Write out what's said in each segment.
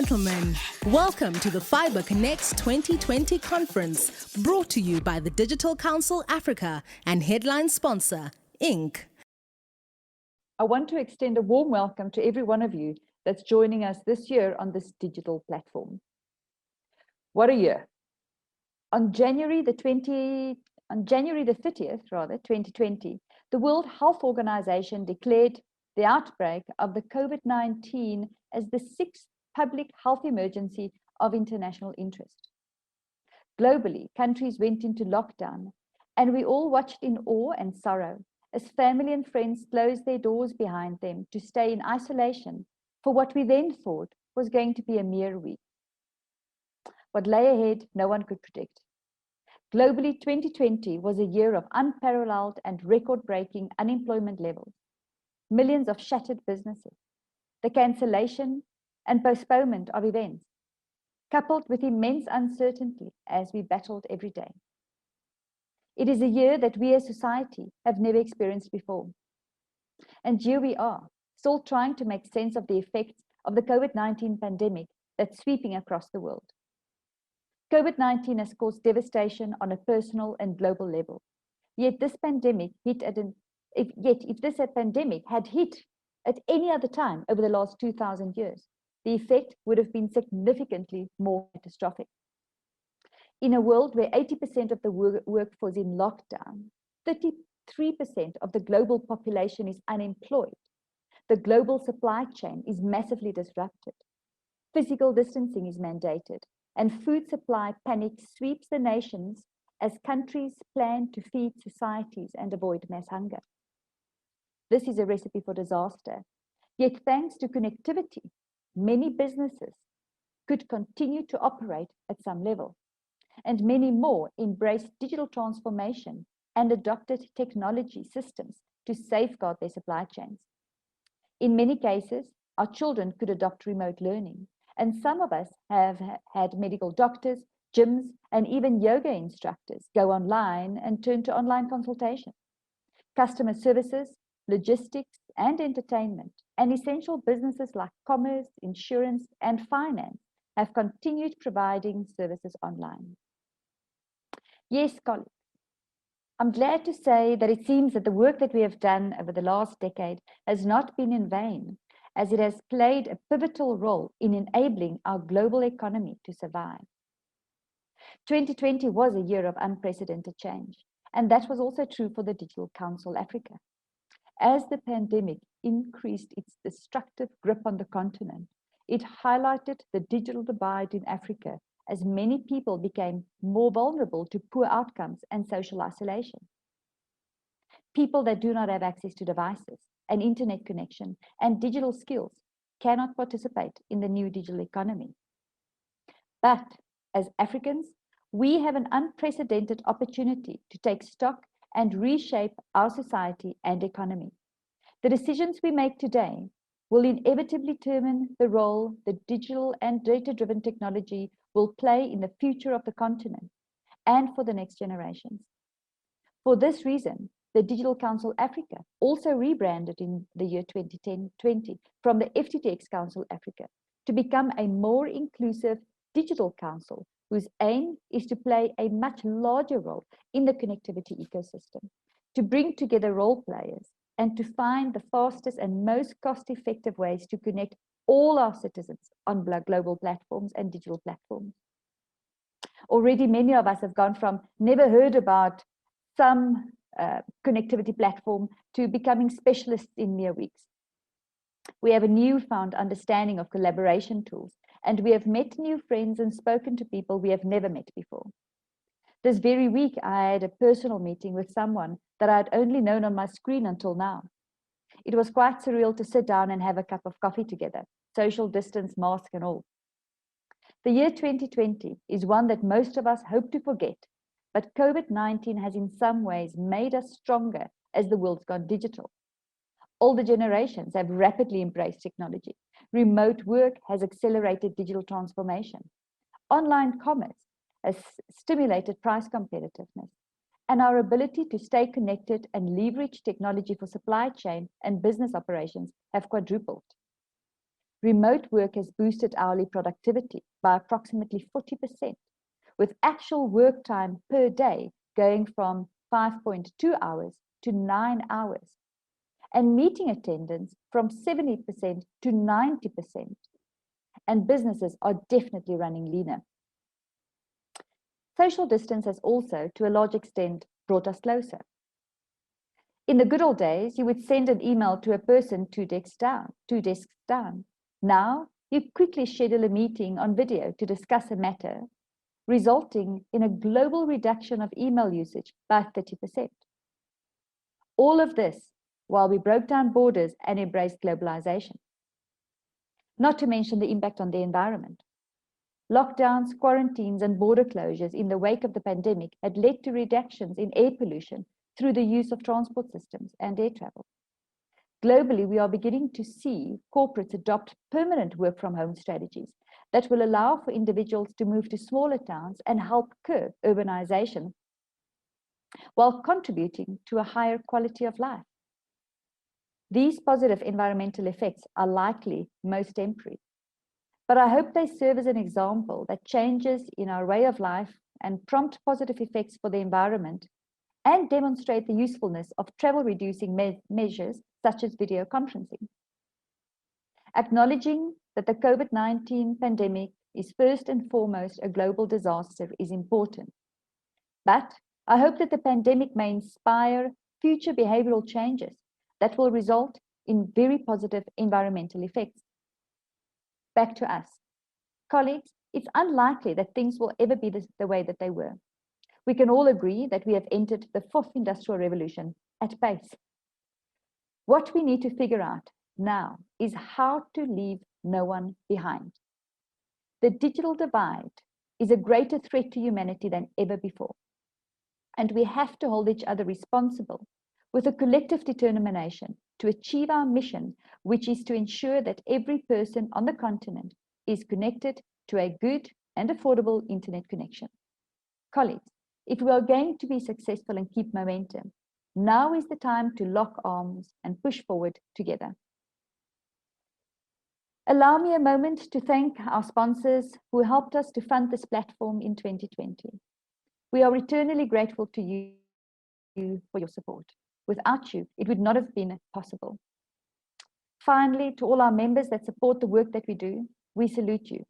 gentlemen, welcome to the FibreCONEXT2020 conference, brought to you by the Digital Council Africa and headline sponsor, Inc. I want to extend a warm welcome to every one of you that's joining us this year on this digital platform. What a year. On January the 30th, 2020, the World Health Organization declared the outbreak of the COVID-19 as the sixth public health emergency of international interest. Globally, countries went into lockdown, and we all watched in awe and sorrow as family and friends closed their doors behind them to stay in isolation for what we then thought was going to be a mere week. What lay ahead, no one could predict. Globally, 2020 was a year of unparalleled and record-breaking unemployment levels, millions of shattered businesses, the cancellation and postponement of events, coupled with immense uncertainty as we battled every day. It is a year that we as society have never experienced before. And here we are, still trying to make sense of the effects of the COVID-19 pandemic that's sweeping across the world. COVID-19 has caused devastation on a personal and global level. Yet this pandemic if this pandemic had hit at any other time over the last 2,000 years, the effect would have been significantly more catastrophic. In a world where 80% of the workforce is in lockdown, 33% of the global population is unemployed, the global supply chain is massively disrupted, physical distancing is mandated, and food supply panic sweeps the nations as countries plan to feed societies and avoid mass hunger. This is a recipe for disaster. Yet thanks to connectivity, many businesses could continue to operate at some level, and many more embraced digital transformation and adopted technology systems to safeguard their supply chains. In many cases, our children could adopt remote learning, and some of us have had medical doctors, gyms, and even yoga instructors go online and turn to online consultation. Customer services, logistics, and entertainment, and essential businesses like commerce, insurance, and finance have continued providing services online. Yes, colleagues, I'm glad to say that it seems that the work that we have done over the last decade has not been in vain, as it has played a pivotal role in enabling our global economy to survive. 2020 was a year of unprecedented change, and that was also true for the Digital Council Africa. As the pandemic increased its destructive grip on the continent, it highlighted the digital divide in Africa as many people became more vulnerable to poor outcomes and social isolation. People that do not have access to devices, an internet connection, and digital skills cannot participate in the new digital economy. But as Africans, we have an unprecedented opportunity to take stock and reshape our society and economy. The decisions we make today will inevitably determine the role that digital and data-driven technology will play in the future of the continent and for the next generations. For this reason, the Digital Council Africa also rebranded in the year 2020 from the FTTX Council Africa to become a more inclusive digital council whose aim is to play a much larger role in the connectivity ecosystem, to bring together role players and to find the fastest and most cost-effective ways to connect all our citizens on global platforms and digital platforms. Already many of us have gone from never heard about some connectivity platform to becoming specialists in mere weeks. We have a newfound understanding of collaboration tools, and we have met new friends and spoken to people we have never met before. This very week, I had a personal meeting with someone that I had only known on my screen until now. It was quite surreal to sit down and have a cup of coffee together, social distance, mask and all. The year 2020 is one that most of us hope to forget, but COVID-19 has in some ways made us stronger as the world's gone digital. Older generations have rapidly embraced technology. Remote work has accelerated digital transformation. Online commerce has stimulated price competitiveness, and our ability to stay connected and leverage technology for supply chain and business operations have quadrupled. remote work has boosted hourly productivity by approximately 40%, with actual work time per day going from 5.2 hours to 9 hours, and meeting attendance from 70% to 90%. And businesses are definitely running leaner. Social distance has also, to a large extent, brought us closer. In the good old days, you would send an email to a person two desks down. Now, you quickly schedule a meeting on video to discuss a matter, resulting in a global reduction of email usage by 30%. All of this while we broke down borders and embraced globalization. Not to mention the impact on the environment. Lockdowns, quarantines, and border closures in the wake of the pandemic had led to reductions in air pollution through the use of transport systems and air travel. Globally, we are beginning to see corporates adopt permanent work from home strategies that will allow for individuals to move to smaller towns and help curb urbanization while contributing to a higher quality of life. These positive environmental effects are likely most temporary, but I hope they serve as an example that changes in our way of life and prompt positive effects for the environment and demonstrate the usefulness of travel-reducing measures such as video conferencing. Acknowledging that the COVID-19 pandemic is first and foremost a global disaster is important. But I hope that the pandemic may inspire future behavioral changes that will result in very positive environmental effects. Back to us. Colleagues, it's unlikely that things will ever be the way that they were. We can all agree that we have entered the fourth industrial revolution at pace. What we need to figure out now is how to leave no one behind. The digital divide is a greater threat to humanity than ever before. And we have to hold each other responsible with a collective determination to achieve our mission, which is to ensure that every person on the continent is connected to a good and affordable internet connection. Colleagues, if we are going to be successful and keep momentum, now is the time to lock arms and push forward together. Allow me a moment to thank our sponsors who helped us to fund this platform in 2020. We are eternally grateful to you for your support. Without you, it would not have been possible. Finally, to all our members that support the work that we do, we salute you.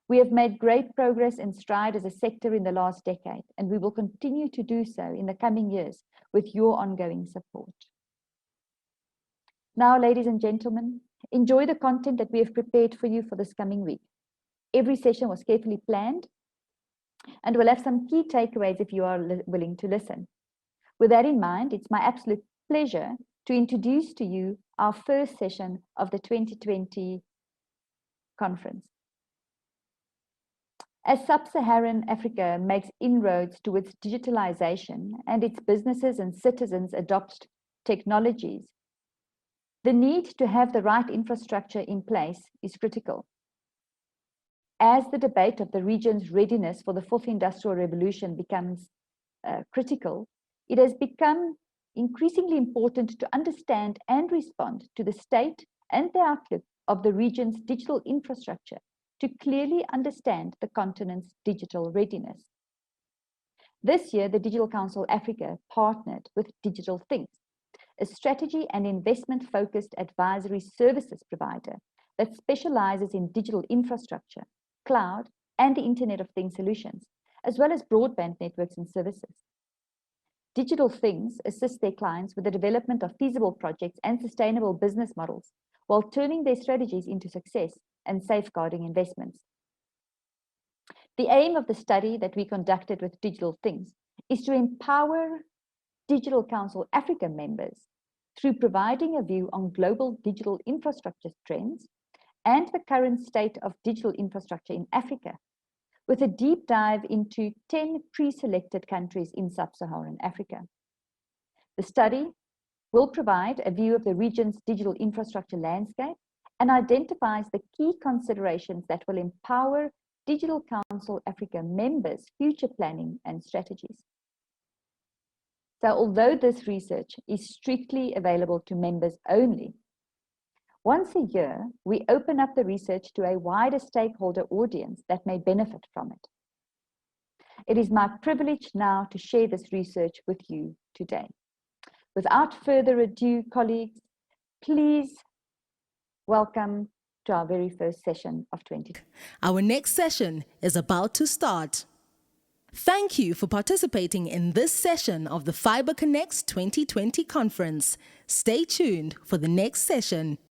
We have made great progress and stride as a sector in the last decade, and we will continue to do so in the coming years with your ongoing support. Now, ladies and gentlemen, enjoy the content that we have prepared for you for this coming week. Every session was carefully planned, and we'll have some key takeaways if you are willing to listen. With that in mind, it's my absolute pleasure to introduce to you our first session of the 2020 conference. As sub-Saharan Africa makes inroads towards digitalization and its businesses and citizens adopt technologies, the need to have the right infrastructure in place is critical. As the debate of the region's readiness for the fourth industrial revolution becomes critical, it has become increasingly important to understand and respond to the state and the outlook of the region's digital infrastructure to clearly understand the continent's digital readiness. This year, the Digital Council Africa partnered with Digital Things, a strategy and investment-focused advisory services provider that specializes in digital infrastructure, cloud, and the Internet of Things solutions, as well as broadband networks and services. Digital Things assist their clients with the development of feasible projects and sustainable business models while turning their strategies into success and safeguarding investments. The aim of the study that we conducted with Digital Things is to empower Digital Council Africa members through providing a view on global digital infrastructure trends and the current state of digital infrastructure in Africa, with a deep dive into 10 pre-selected countries in sub-Saharan Africa. The study will provide a view of the region's digital infrastructure landscape and identifies the key considerations that will empower Digital Council Africa members' future planning and strategies. So although this research is strictly available to members only, Once a year, we open up the research to a wider stakeholder audience that may benefit from it. It is my privilege now to share this research with you today. Without further ado, colleagues, please welcome to our very first session of 2020. Our next session is about to start. Thank you for participating in this session of the FibreCONEXT 2020 conference. Stay tuned for the next session.